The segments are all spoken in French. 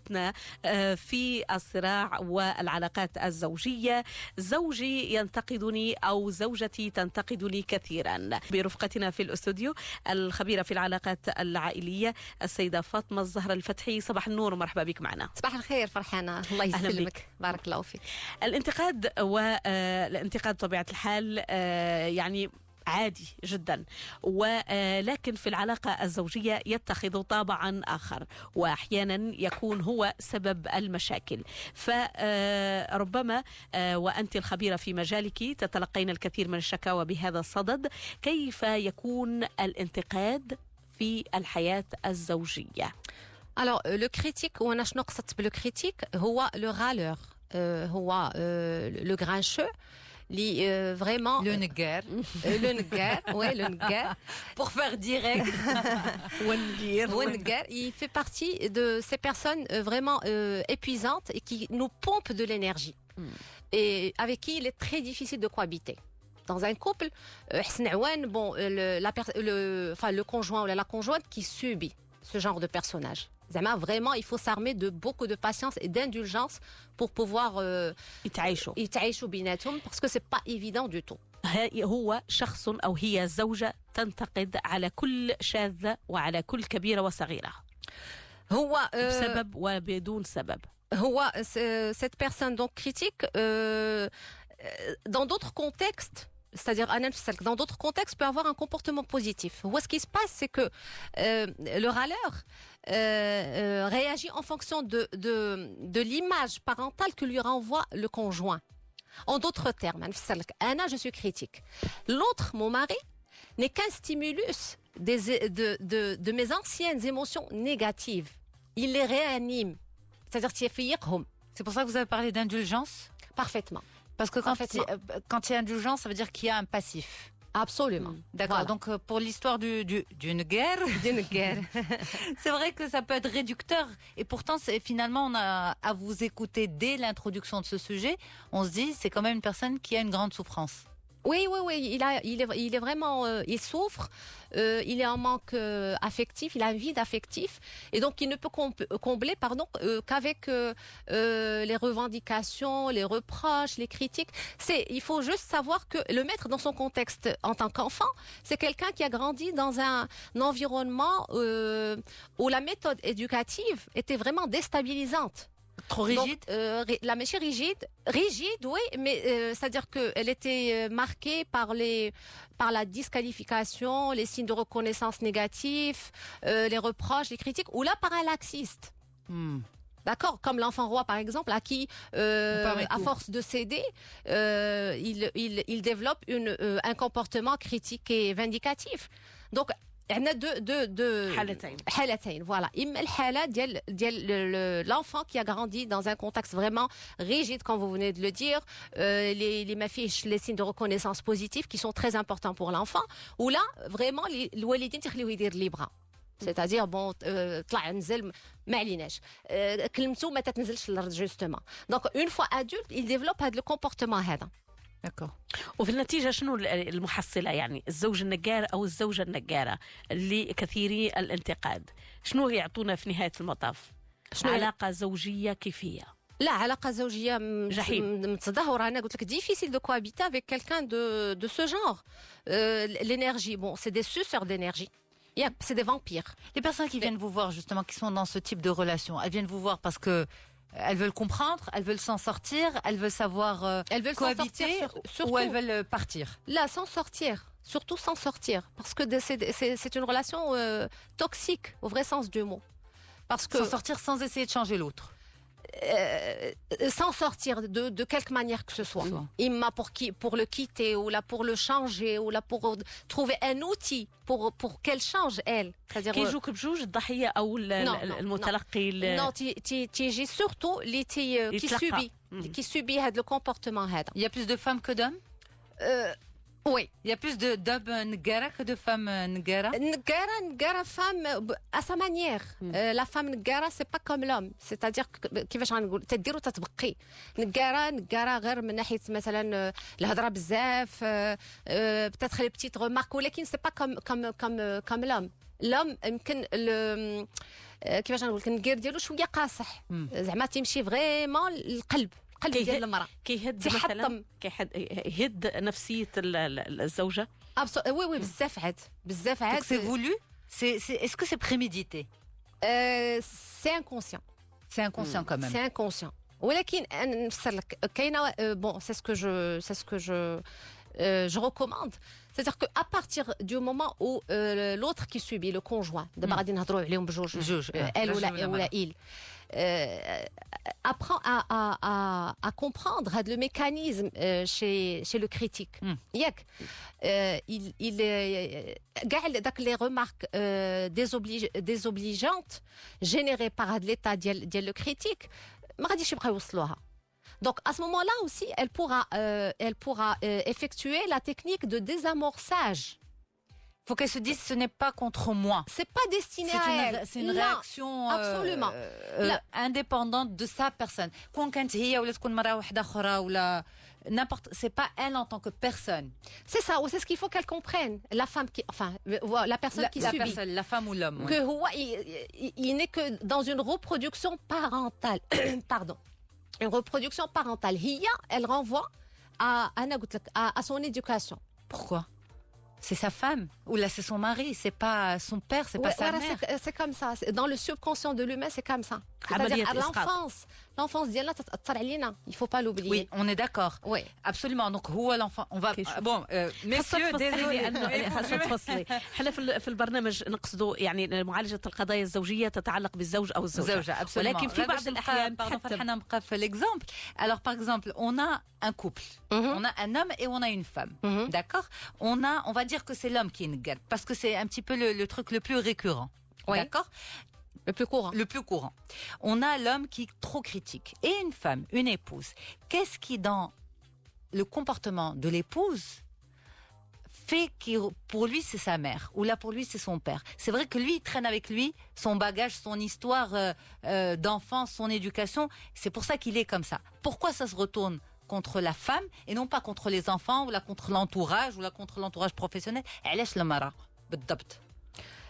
حديثنا في الصراع والعلاقات الزوجية. زوجي ينتقدني أو زوجتي تنتقدني كثيرا. برفقتنا في الاستوديو الخبيرة في العلاقات العائلية السيدة فاطمة الزهرة الفتحي. صباح النور ومرحبا بك معنا. صباح الخير فرحانة، الله يسلمك، بارك الله فيك. الانتقاد والانتقاد طبيعة الحال يعني عادي جدا، ولكن في العلاقة الزوجية يتخذ طابعا آخر، وأحيانا يكون هو سبب المشاكل. فربما وأنت الخبيرة في مجالك تتلقين الكثير من الشكاوى بهذا الصدد. كيف يكون الانتقاد في الحياة الزوجية؟ Alors le critique وانا شنو قصدت بالكريتيك هو لو غالور، هو لو grincheux vraiment le nègre le nègre, ouais, le nègre pour faire direct. Il fait partie de ces personnes vraiment épuisantes et qui nous pompent de l'énergie et avec qui il est très difficile de cohabiter. Dans un couple, bon, le conjoint ou la conjointe qui subit ce genre de personnage. Vraiment, il faut s'armer de beaucoup de patience et d'indulgence pour pouvoir يتعايشوا بيناتهم, parce que c'est pas évident du tout. هو شخص أو هي زوجة تنتقد على كل شاذة وعلى كل كبيرة وصغيرة هو بسبب وبدون سبب. هو cette personne donc critique dans d'autres contextes, c'est-à-dire dans d'autres contextes peut avoir un comportement positif. Ce qui se passe, c'est que le râleur réagit en fonction de l'image parentale que lui renvoie le conjoint. En d'autres termes, Anna, je suis critique. L'autre, mon mari, n'est qu'un stimulus de mes anciennes émotions négatives. Il les réanime. C'est-à-dire, c'est pour ça que vous avez parlé d'indulgence? Parfaitement. Parce que quand il y a indulgence, ça veut dire qu'il y a un passif. Absolument. D'accord. Voilà. Donc pour l'histoire d'une guerre, c'est vrai que ça peut être réducteur. Et pourtant, finalement, on a à vous écouter dès l'introduction de ce sujet, on se dit c'est quand même une personne qui a une grande souffrance. Oui. Il est vraiment, il souffre. Il est en manque affectif, il a un vide affectif, et donc il ne peut combler qu'avec les revendications, les reproches, les critiques. Il faut juste savoir que le mettre dans son contexte en tant qu'enfant, c'est quelqu'un qui a grandi dans un environnement où la méthode éducative était vraiment déstabilisante. Trop rigide? Donc, la méchée rigide, oui, mais c'est-à-dire qu'elle était marquée par la disqualification, les signes de reconnaissance négatifs, les reproches, les critiques, ou là par un laxiste. D'accord, comme l'enfant roi par exemple, à qui, à force de céder, il développe un comportement critique et vindicatif. Donc عندنا deux حالتين. Voilà. إما الحالة ديال l'enfant qui a grandi dans un contexte vraiment rigide, comme vous venez de le dire, les signes de reconnaissance positifs qui sont très importants pour l'enfant, ou là vraiment الوالدين تخليوه يدير لي بغا. C'est-à-dire bon طلع نزل ما عليناش كلمته ما تتنزلش للارض justement. Donc une fois adulte, il développe هذا le comportement هذا. D'accord. وفي النتيجة شنو المحصلة؟ يعني الزوج النجار أو الزوجة النجارة اللي كثيري الانتقاد، شنو يعطونا في نهاية المطاف؟ علاقة زوجية كيفية؟ لا، علاقة زوجية متدهورة. أنا قلت لك difficile de cohabiter avec quelqu'un de ce genre. L'énergie, bon, c'est des suceurs d'énergie. C'est des vampires. Les personnes qui viennent vous voir justement, qui sont dans ce type de relation, elles viennent vous voir parce que elles veulent comprendre, elles veulent s'en sortir, elles veulent savoir cohabiter, ou elles veulent partir. Là, s'en sortir, surtout s'en sortir, parce que c'est une relation toxique au vrai sens du mot. Parce que s'en sortir sans essayer de changer l'autre. S'en sortir de quelque manière que ce soit. Imma pour le quitter, ou là pour le changer, ou là pour trouver un outil pour qu'elle change elle. C'est-à-dire كيجوك بجوج الضحية أو المتلقي. Non, تيجي surtout qui subit هذا le comportement هذا. Il y a plus de femmes que d'hommes? Oui. Il y a plus d'hommes Ngara que de femmes Ngara? Ngara, femme à sa manière. La femme Ngara, c'est pas comme l'homme. C'est-à-dire كيفاش غنقول تدير وتتبقي. Ngara غير من ناحية مثلا الهضرة بزاف، peut-être les petites remarques, ولكن c'est pas comme l'homme. L'homme يمكن كيفاش نقول لك النقير ديالو شويه قاصح زعما تيمشي فريمون القلب ديال المراه كيهد مثلا يهد نفسيه الزوجه وي بزاف عاد سي فولو سي اسكو سي بريميديتي سي انكونسيون كمان سي انكونسيون ولكن نفسر لك كاينه بون سي سكو je recommande. C'est-à-dire qu'à partir du moment où l'autre qui subit, le conjoint, elle ou la il, apprend à comprendre le mécanisme chez le critique. Les remarques désobligeantes générées par l'état de le critique, donc à ce moment-là aussi, elle pourra effectuer la technique de désamorçage. Il faut qu'elle se dise ce n'est pas contre moi. C'est pas destiné à elle. C'est une réaction absolument indépendante de sa personne. Quand هي ولا تكون مرأة واحدة أخرى ولا n'importe, c'est pas elle en tant que personne. C'est ça, c'est ce qu'il faut qu'elle comprenne. La femme qui, enfin, la personne qui subit. La femme ou l'homme. Que il n'est que dans une reproduction parentale. Pardon. Une reproduction parentale. Hiya, elle renvoie à son éducation. Pourquoi? C'est sa femme ou là c'est son mari, c'est pas son père, c'est pas sa mère. C'est comme ça. Dans le subconscient de l'humain, c'est comme ça. C'est-à-dire l'enfance d'Yalla, il faut pas l'oublier. Oui, on est d'accord. Oui, absolument. Donc l'enfant, on va bon messieurs désolé حسب تفصلي. احنا في البرنامج نقصدوا يعني معالجة القضايا الزوجية تتعلق بالزوج أو الزوجة. ولكن في بعض الأحيان نبقى في l'exemple. Alors par exemple, on a un couple. On a un homme et on a une femme. D'accord? On va dire que c'est l'homme qui est une gueule parce que c'est un petit peu le truc le plus récurrent. D'accord? Le plus courant. On a l'homme qui est trop critique et une femme, une épouse. Qu'est-ce qui dans le comportement de l'épouse fait que pour lui c'est sa mère ou là pour lui c'est son père. C'est vrai que lui il traîne avec lui son bagage, son histoire d'enfance, son éducation. C'est pour ça qu'il est comme ça. Pourquoi ça se retourne contre la femme et non pas contre les enfants ou là contre l'entourage ou là contre l'entourage professionnel? علاش المرأة بالضبط؟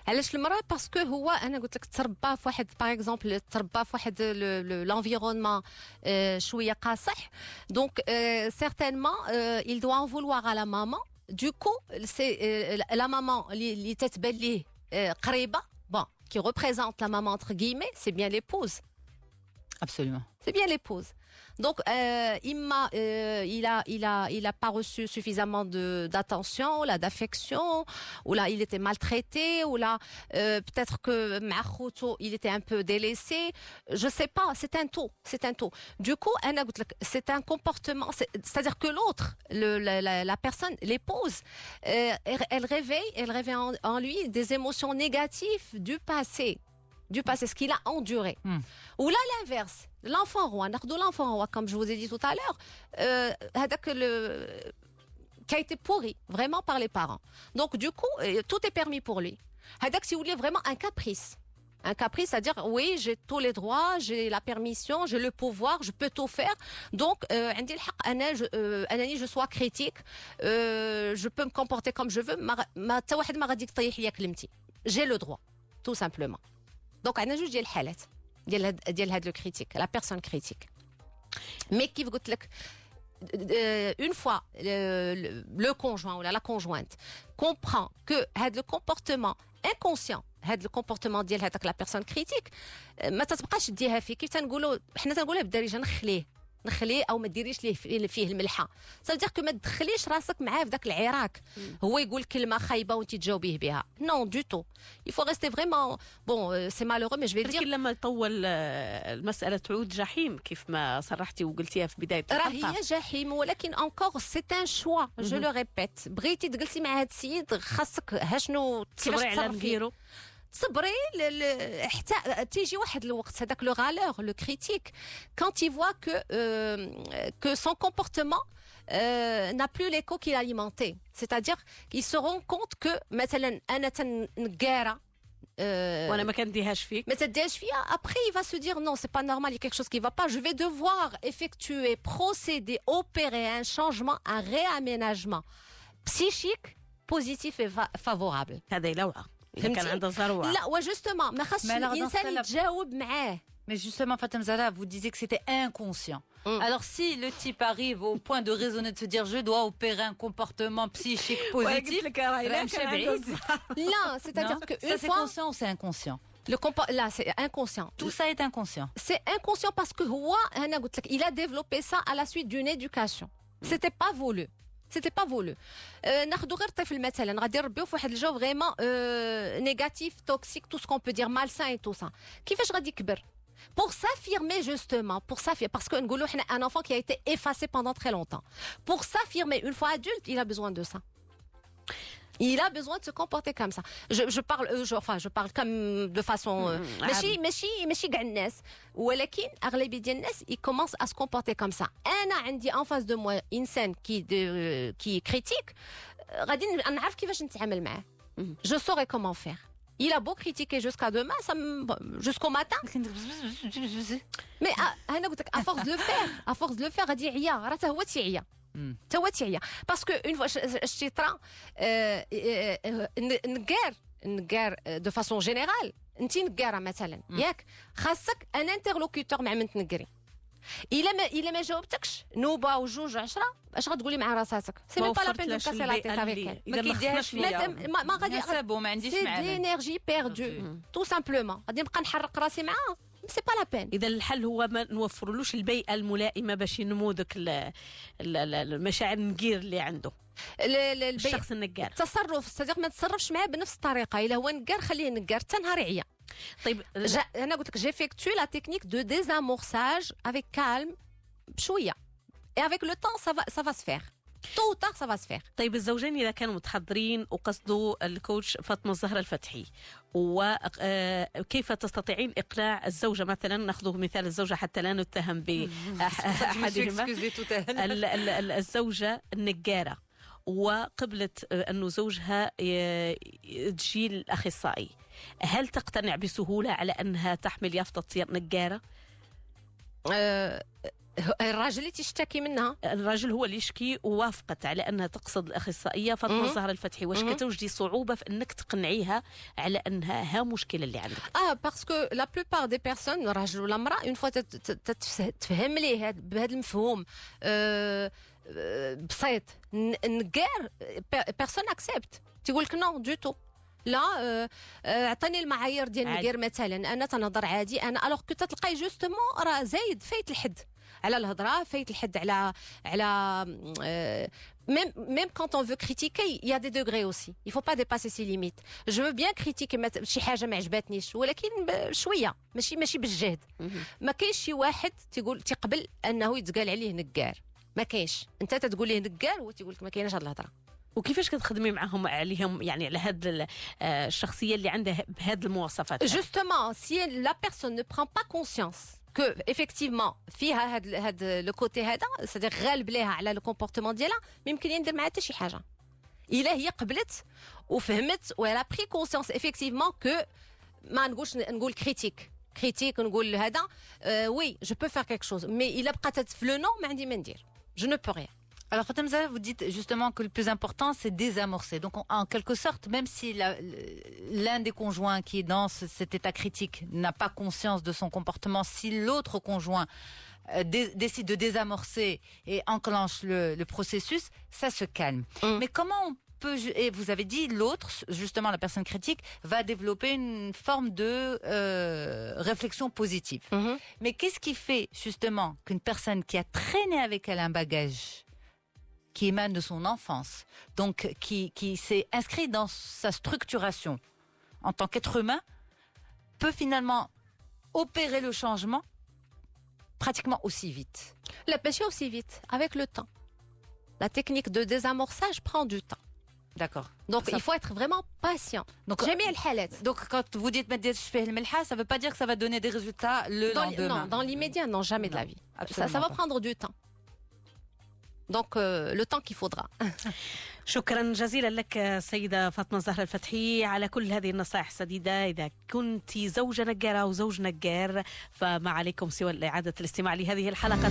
علاش المرأة باسكو هو انا قلت لك تربى في واحد باغ اكزومبل تربى في واحد l'environnement شويه قاصح دونك certainement il doit en vouloir à la maman. Du coup c'est la maman اللي تتبان ليه قريبه bon qui représente la maman entre guillemets, c'est bien l'épouse. Absolument. C'est bien l'épouse. Donc, il a pas reçu suffisamment d'attention, là, d'affection, ou là, il était maltraité, ou là, peut-être que Mahouto, il était un peu délaissé. Je sais pas, c'est un tout. Du coup, c'est un comportement, c'est-à-dire que l'autre, la personne, l'épouse, elle réveille en lui des émotions négatives du passé, ce qu'il a enduré. Ou là, l'inverse. L'enfant roi, comme je vous ai dit tout à l'heure, qui a été pourri vraiment par les parents. Donc du coup, tout est permis pour lui. Si vous voulez vraiment un caprice, c'est-à-dire oui, j'ai tous les droits, j'ai la permission, j'ai le pouvoir, je peux tout faire. Donc, je sois critique, je peux me comporter comme je veux. J'ai le droit, tout simplement. Donc, on a juste dit le halat. Le critique, la personne critique. Mais qui vous dit une fois le conjoint ou la conjointe comprend que le comportement inconscient, le comportement de la personne critique, ما تتبقاش ديها فيه كيف تنقولوا حنا تنقولها بالدارجه نخليه او ما ديريش ليه فيه الملحه. صافي que ما تدخليش راسك معاه في ذاك العراك هو يقول كلمه خايبه وانت تجاوبيه بها. Non du tout. Il faut rester vraiment bon, c'est malheureux mais je vais dire لما يطول المساله تعود جحيم كيف ما صرحتي وقلتيها في بدايه الحلقه. هي جحيم ولكن encore c'est un choix. Je le répète. بغيتي تجلسي مع هذا السيد خاصك هاشنو تصبري على نديرو تصبري حتى تيجي واحد الوقت هذاك لو غالور لو كريتيك quand il voit que son comportement n'a plus l'écho qu'il alimentait, c'est-à-dire qu'il se rend compte que مثلا انا تنقاره وانا ما كنديهاش فيك ما تديهاش فيا. Après il va se dire non, c'est pas normal, il y a quelque chose qui va pas, je vais devoir effectuer, procéder, opérer un changement, un réaménagement psychique positif et favorable. هذا لوعة إذا كان عنده ثروة. لا وجوستومون ما خاصش الانسان يتجاوب معاه. Mais justement, Fatem Zahra, vous disiez que c'était inconscient. Alors, si le type arrive au point de raisonner, de se dire je dois opérer un comportement psychique positif, là, c'est-à-dire que ça c'est conscient ou c'est inconscient? Là, c'est inconscient. Tout ça est inconscient. C'est inconscient parce que il a développé ça à la suite d'une éducation. C'était pas voulu. C'était pas voulu. ناخذ غير طفل مثلا غادي نربيو في واحد الجو فريمون négatif, toxique, tout ce qu'on peut dire malsain et tout ça. كيفاش غادي يكبر؟ Pour s'affirmer justement, parce que un enfant qui a été effacé pendant très longtemps. Pour s'affirmer une fois adulte, il a besoin de ça. Il a besoin de se comporter comme ça. Je parle comme de façon ماشي كاع الناس ولكن اغلبيه ديال الناس ils commencent à se comporter comme ça. انا عندي en face de moi انسان qui critique غادي نعرف كيفاش نتعامل معاه. Je saurais comment faire. Il a beau critiquer jusqu'à demain, jusqu'au matin. Mais à force de le faire, غادي يعيا راه حتى هو تيعيا. Parce que une fois الشيطان نقار de façon générale انت نقاره مثلا ياك خاصك ان انترلوكوتور مع من تنقري. الا ما جاوبتكش نوبه وجوج 10 اش غتقولي مع راساتك؟ سي ميم با لا بين دو كاسي لا تيت افيك ما كيديهاش فيا ما غادي ما عنديش معاه سي دينيرجي بيردو تو سامبلومون غادي نبقى نحرق راسي معاه سي با لا بين. اذا الحل هو ما نوفرلوش البيئه الملائمه باش ينمو ذاك المشاعر النقير اللي عنده الشخص النقار. التصرف صديق ما تصرفش معاه بنفس الطريقه. الا هو نقار خليه نقار حتى نهار يعيا. طيب انا قلت لك جيفيكتوي لا تكنيك دو ديزامورساج افيك كالم بشويه اي افيك لو طون سا فا سفير تو تار سا فا سفير. طيب الزوجين اذا كانوا متحضرين وقصدوا الكوتش فاطمه الزهراء الفتحي وكيف تستطيعين اقناع الزوجه مثلا ناخذ مثال الزوجه حتى لا نتهم باحدهما الزوجه النقاره وقبلت انه زوجها تجي الاخصائي، هل تقتنع بسهوله على انها تحمل يافطه نقاره؟ الراجل اللي تشتكي منها، الراجل هو اللي يشكي ووافقت على انها تقصد الاخصائيه فاطمه الزهراء الفتحي. واش كتوجدي صعوبه في انك تقنعيها على انها ها مشكله اللي عندك؟ باسكو لا بلوبار دي بيرسون الراجل ولا المراه اون فوا تفهم ليه بهذا المفهوم بسيط نقار بيرسون اكسبت تيقول لك نو دو تو لا عطيني المعايير ديال النقار مثلا انا تنهضر عادي انا الوغ كو تلقاي جوستومون راه زايد فايت الحد على الهضره فايت الحد على même quand on veut critiquer il y a des degrés aussi il faut pas dépasser ses limites. je veux bien critiquer شي حاجه ما عجبتنيش ولكن شويه ماشي بالجهد. ما كاينش شي واحد تيقبل انه يتقال عليه نقار، ما كاينش. انت تقول ليه نقار هو تيقول لك ما كايناش هاد الهضره. وكيفاش كتخدمي معهم عليهم يعني على هاد الشخصيه اللي عندها بهاد المواصفات؟ justement si la personne ne prend pas conscience que effectivement فيها هاد لو كوتي هذا c'est-à-dire غالب ليها على لو كومبورتمون ديالها ما يمكن يندير معها حتى شي حاجه. الا هي قبلت وفهمت ولا بري كونسيونس effectivement que ما نقول كريتيك نقول هذا وي جو بو فير كيك شوز مي الا بقات في لو نو ما عندي ما ندير je ne peux rien. Alors, Fatem Zahra, vous dites justement que le plus important, c'est désamorcer. Donc, en quelque sorte, même si l'un des conjoints qui est dans cet état critique n'a pas conscience de son comportement, si l'autre conjoint décide de désamorcer et enclenche le processus, ça se calme. Mais comment on peut, et vous avez dit, l'autre, justement la personne critique, va développer une forme de réflexion positive. Mais qu'est-ce qui fait justement qu'une personne qui a traîné avec elle un bagage qui émane de son enfance, donc qui s'est inscrit dans sa structuration en tant qu'être humain, peut finalement opérer le changement pratiquement aussi vite? La pêche aussi vite, avec le temps. La technique de désamorçage prend du temps. D'accord. Donc il faut être vraiment patient. Donc quand vous dites ça veut pas dire que ça va donner des résultats le lendemain. Non, dans l'immédiat, non, jamais de la vie. Ça va prendre du temps. Donc le temps qu'il faudra. شكرا جزيلا لك سيدة فاطمة الزهراء الفتحي على كل هذه النصائح السديدة. إذا كنت زوجة نقارة أو زوج نقار فما عليكم سوى إعادة الاستماع لهذه الحلقة.